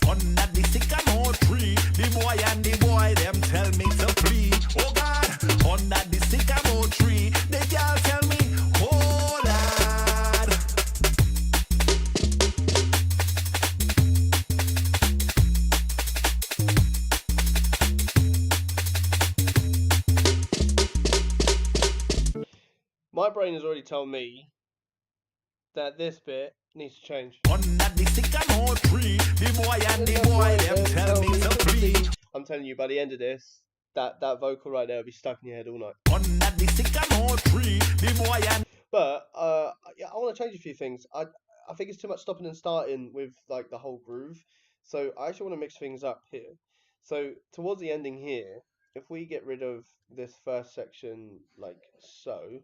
Speaker 2: Under the sycamore tree, the boy and the boy, them tell me to flee. Oh God, under the sycamore tree, the girl tell me, oh Lord.
Speaker 1: My brain has already told me that this bit needs to change.
Speaker 2: Under the sycamore tree, the boy and the boy, them tell me to flee.
Speaker 1: I'm telling you, by the end of this, that vocal right there will be stuck in your head all night.
Speaker 2: Under the sycamore tree, the boy and
Speaker 1: But yeah, I want to change a few things. I think it's too much stopping and starting with like the whole groove. So I actually want to mix things up here. So towards the ending here, if we get rid of this first section like so,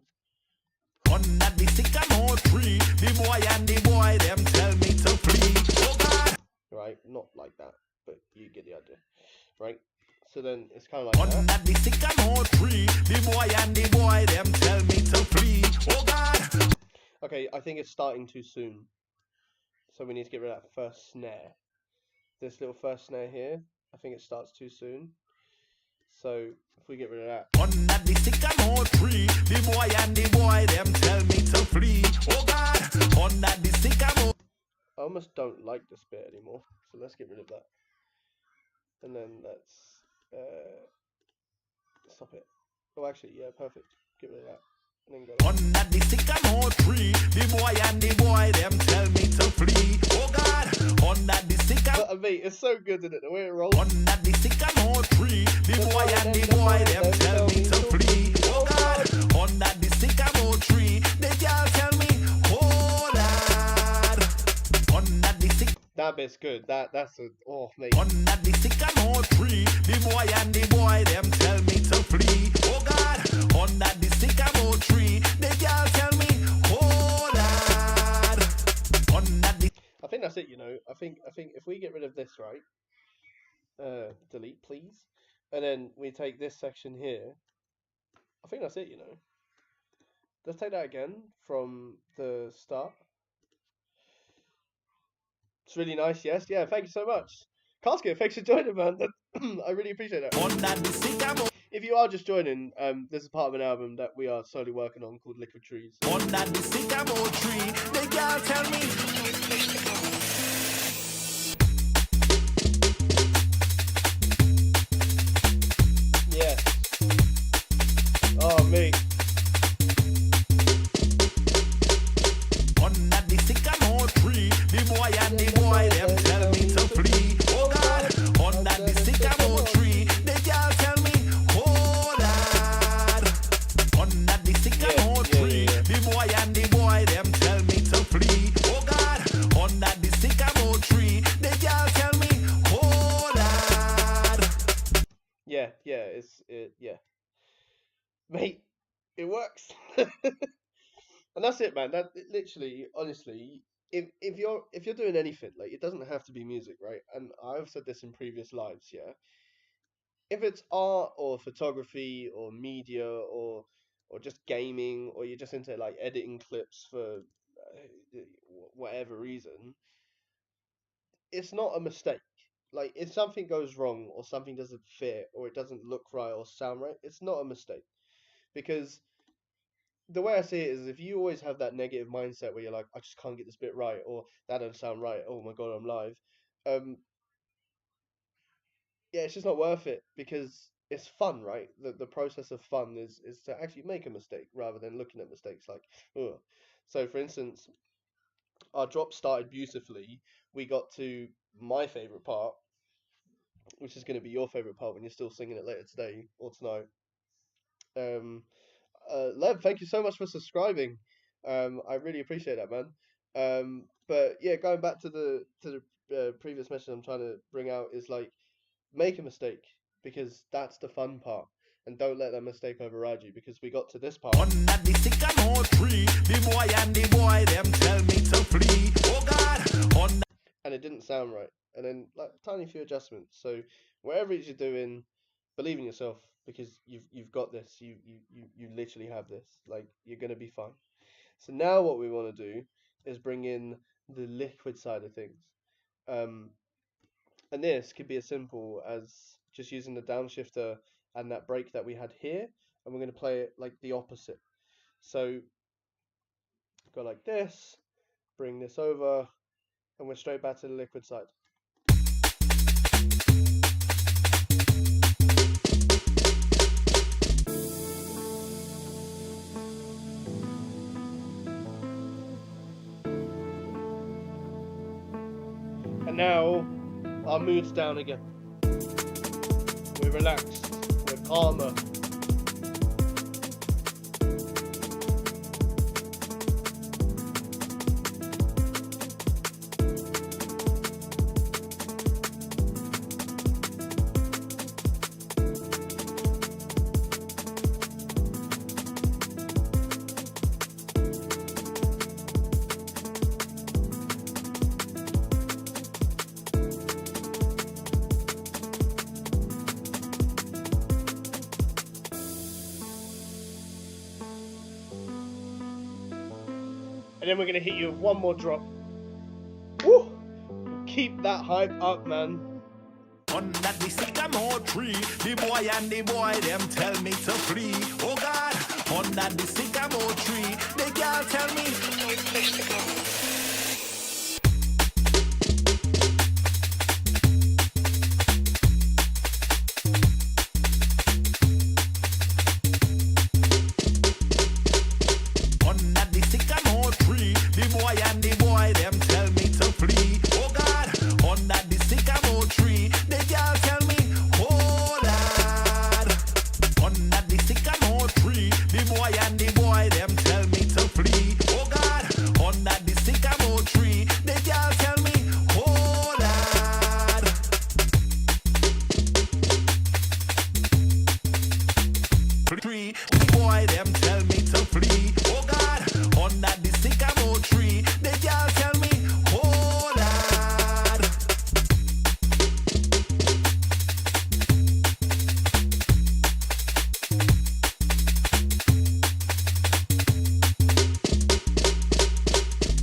Speaker 2: under the sycamore tree, the boy and the boy, them tell me to flee. Oh God.
Speaker 1: right, not like that, but you get the idea, right? So then it's kind of like
Speaker 2: Under
Speaker 1: that.
Speaker 2: the sycamore tree, the boy and the boy, them tell me to flee. Oh God.
Speaker 1: Okay, I think it's starting too soon. So we need to get rid of that first snare. This little first snare here, I think it starts too soon. So if we get rid of that.
Speaker 2: Under the sycamore tree, the boy and the boy, them tell me to flee. Oh God. Under the sycamore.
Speaker 1: I almost don't like this bit anymore, so let's get rid of that. And then let's stop it. Oh, actually, yeah, perfect. Get rid of that. And then go.
Speaker 2: Under the sycamore tree, the boy and the boy, them tell me to flee. Oh God. Under the sycamore.
Speaker 1: But, mate, it's so good, isn't it? The way it rolls.
Speaker 2: Under the sycamore tree, the boy and the boy, them tell me to flee. Oh God. Under the sycamore tree, the girl tell me, oh Lord. Under the sycamore.
Speaker 1: That bit's good. That's a mate.
Speaker 2: Under the sycamore tree, the boy and the boy, them tell me to flee. Oh God, under the sycamore tree, the girl tell me, oh Lord. Under the.
Speaker 1: I think that's it. You know. I think if we get rid of this, right? Delete, please. And then we take this section here. I think that's it. You know. Let's take that again from the start. It's really nice, yes. Yeah, thank you so much. Casket, thanks for joining, man. I really appreciate that.
Speaker 2: Under the sycamore.
Speaker 1: If you are just joining, this is part of an album that we are slowly working on called Liquid Trees.
Speaker 2: Under the sycamore tree, the girl tell me.
Speaker 1: Yes. Oh, mate.
Speaker 2: Under the sycamore tree, the boy and the boy, them tell me to flee. Oh God, under the sycamore tree, the girl tell me, oh Lord. Under the sycamore tree, the boy and the boy, them tell me to flee. Oh God, under the sycamore tree, the girl tell me, oh Lord.
Speaker 1: Yeah, yeah. Mate, it works. And that's it, man. That literally, honestly, if you're doing anything, like it doesn't have to be music, right? And I've said this in previous lives, yeah. If it's art or photography or media or just gaming or you're just into like editing clips for whatever reason, it's not a mistake. Like if something goes wrong or something doesn't fit or it doesn't look right or sound right, it's not a mistake because the way I see it is if you always have that negative mindset where you're like, I just can't get this bit right, or that don't sound right, oh my god, I'm live. Um, yeah, it's just not worth it because it's fun, right? The process of fun is to actually make a mistake rather than looking at mistakes like, ugh. So for instance, our drop started beautifully. We got to my favorite part, which is going to be your favorite part when you're still singing it later today or tonight. Um, Lev, thank you so much for subscribing. I really appreciate that, man. But yeah, going back to the previous message I'm trying to bring out is like make a mistake because that's the fun part, and don't let that mistake override you because we got to this part.
Speaker 2: Under the sycamore tree, the boy and the boy, them tell me to flee. Oh God, under
Speaker 1: And it didn't sound right. And then like tiny few adjustments. So whatever it is you're doing, believe in yourself because you've got this. You literally have this. Like you're gonna be fine. So now what we want to do is bring in the liquid side of things. Um, and this could be as simple as just using the downshifter and that break that we had here, and we're going to play it like the opposite. So go like this, bring this over, and we're straight back to the liquid side. And now our mood's down again. We're relaxed, we're calmer. And then we're going to hit you with one more drop. Woo! Keep that hype up, man.
Speaker 2: under the sycamore tree, the boy and the boy, them tell me to flee. Oh God, under the sycamore tree, the girl tell me.
Speaker 3: No place to go.
Speaker 2: Under the sycamore tree, the boy and the boy, them tell me to flee. Oh God, under the sycamore tree, the girl tell me, oh Lord. Under the sycamore tree, the boy and the boy, them tell me to flee. Oh God, under the sycamore tree, the girl tell me, oh Lord. Tree, the boy, them tell me to flee. Oh God, under the sycamore tree, the girl tell me, oh Lord.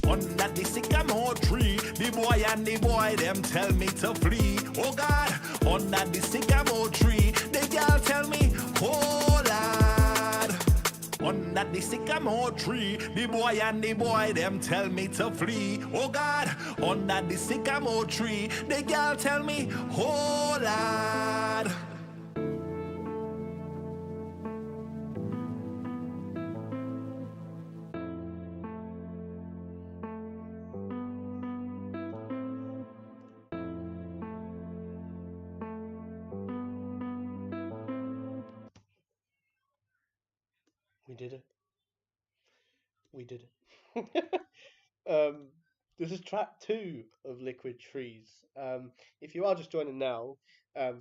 Speaker 2: Under the sycamore tree, the boy and the boy, them tell me to flee. Oh God, under the sycamore tree, the girl tell me, oh Lord. Under the sycamore tree, the boy and the boy, them tell me to flee. Oh God, under the sycamore tree, the girl tell me, oh Lord.
Speaker 1: We did it. We did it. um, this is track 2 of Liquid Trees. If you are just joining now,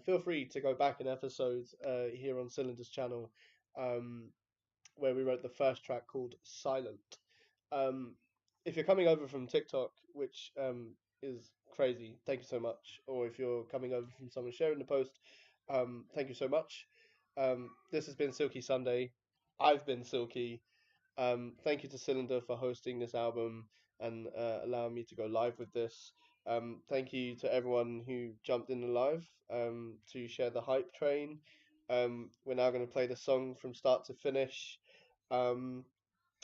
Speaker 1: feel free to go back in episodes here on Cylinder's channel um, where we wrote the first track called Silent. Um, if you're coming over from TikTok, which is crazy, thank you so much. Or if you're coming over from someone sharing the post, thank you so much. This has been Silky Sunday. I've been Silky. Thank you to Cylinder for hosting this album and allowing me to go live with this. Thank you to everyone who jumped in the live to share the hype train. We're now going to play the song from start to finish. Um,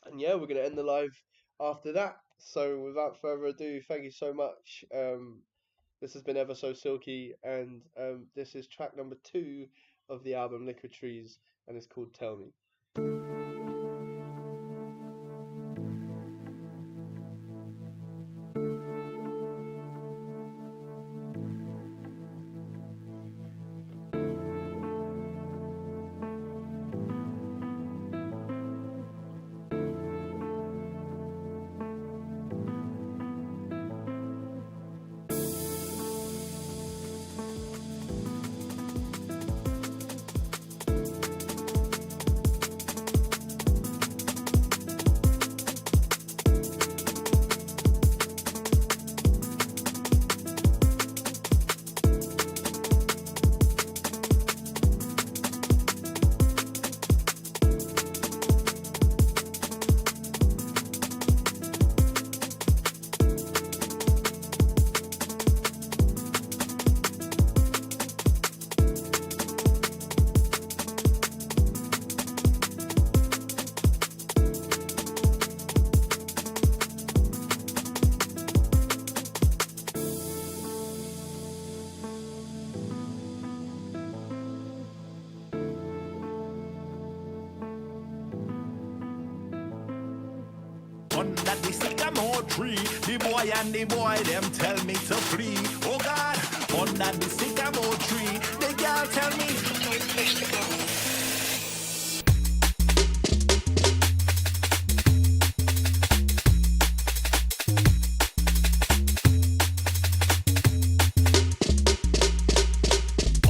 Speaker 1: And yeah, we're gonna end the live after that. So without further ado, thank you so much. This has been Ever So Silky, and this is track number 2 of the album Liquid Trees, and it's called Tell Me.
Speaker 2: Under the sycamore tree, the boy and the boy, them tell me to flee. Oh God, under the sycamore tree, the girl tell me.
Speaker 3: No place to go.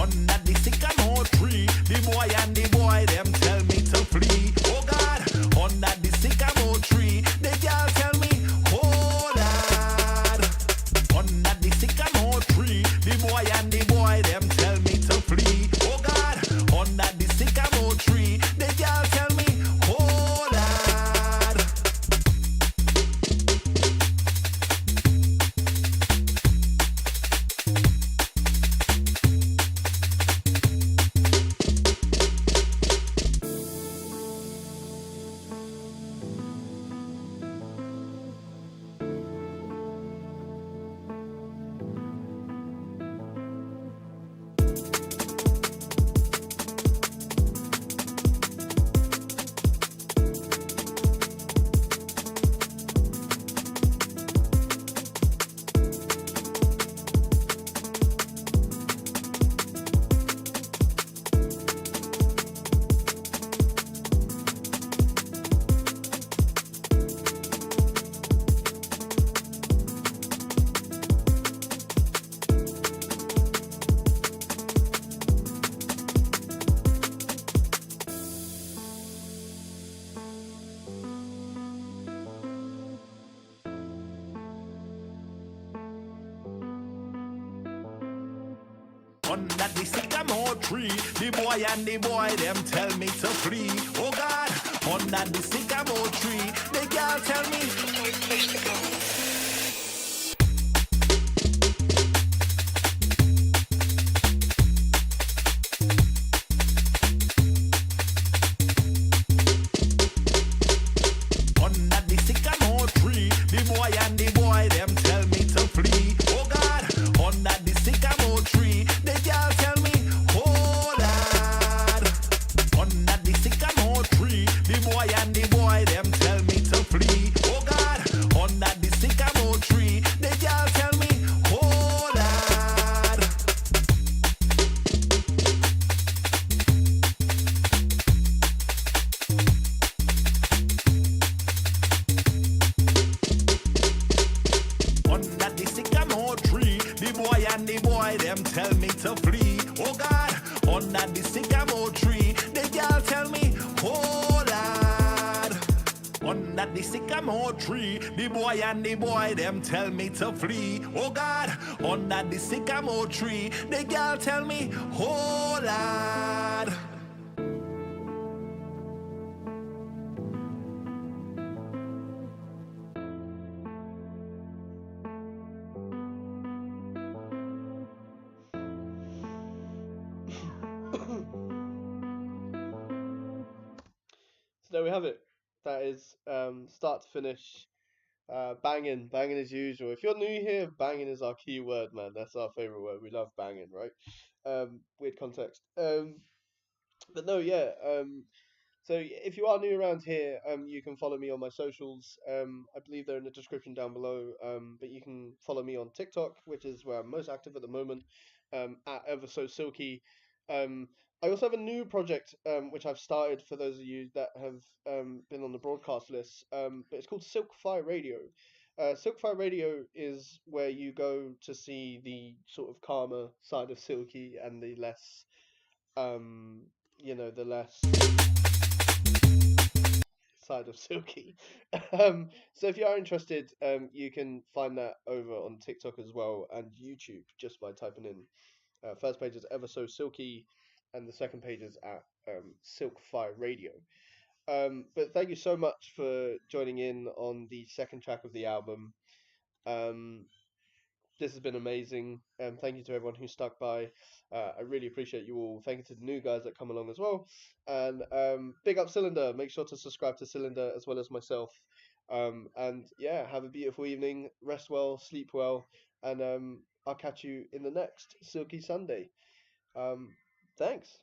Speaker 2: Under the sycamore tree, the boy and the boy, them tell me to flee. Oh God, under the sycamore tree, the girl tell me, oh Lord. Under the sycamore tree, the boy and the boy, them tell me to flee. Oh God, under the sycamore tree, the girl tell me, oh Lord. Under the sycamore tree, the boy and the boy, them tell me to flee. Oh God, under the sycamore tree, the girl tell me.
Speaker 3: No place to go.
Speaker 2: Under the sycamore tree, the boy and the boy, them tell me to flee. Oh God, under the sycamore tree, the girl tell me, oh Lord. Under the sycamore tree, the boy and the boy, them tell me to flee. Oh God, under the sycamore tree, the girl tell me, oh Lord. Under the sycamore tree, the boy and the boy, them tell me to flee. Oh God, under the sycamore tree, the girl tell me, oh Lord. Under the sycamore tree, the boy and the boy, them tell me to flee. Oh God, under the sycamore tree, the girl tell me, oh Lord.
Speaker 1: So there we have it. That is start to finish, banging, banging as usual. If you're new here, banging is our key word, man. That's our favorite word. We love banging, right? Weird context. But no, yeah. So if you are new around here, you can follow me on my socials. I believe they're in the description down below. But you can follow me on TikTok, which is where I'm most active at the moment, at eversosilky. Um, I also have a new project which I've started for those of you that have been on the broadcast list. But it's called Silkfire Radio. Silkfire Radio is where you go to see the sort of calmer side of Silky and the less, um, the less side of Silky. So if you are interested, you can find that over on TikTok as well and YouTube just by typing in first page is Ever So Silky, and the second page is at Silkfire Radio. But thank you so much for joining in on the second track of the album. Um, this has been amazing. Thank you to everyone who stuck by. I really appreciate you all. Thank you to the new guys that come along as well. And big up Cylinder. Make sure to subscribe to Cylinder as well as myself. And yeah, have a beautiful evening. Rest well, sleep well, and I'll catch you in the next Silky Sunday. Um, thanks.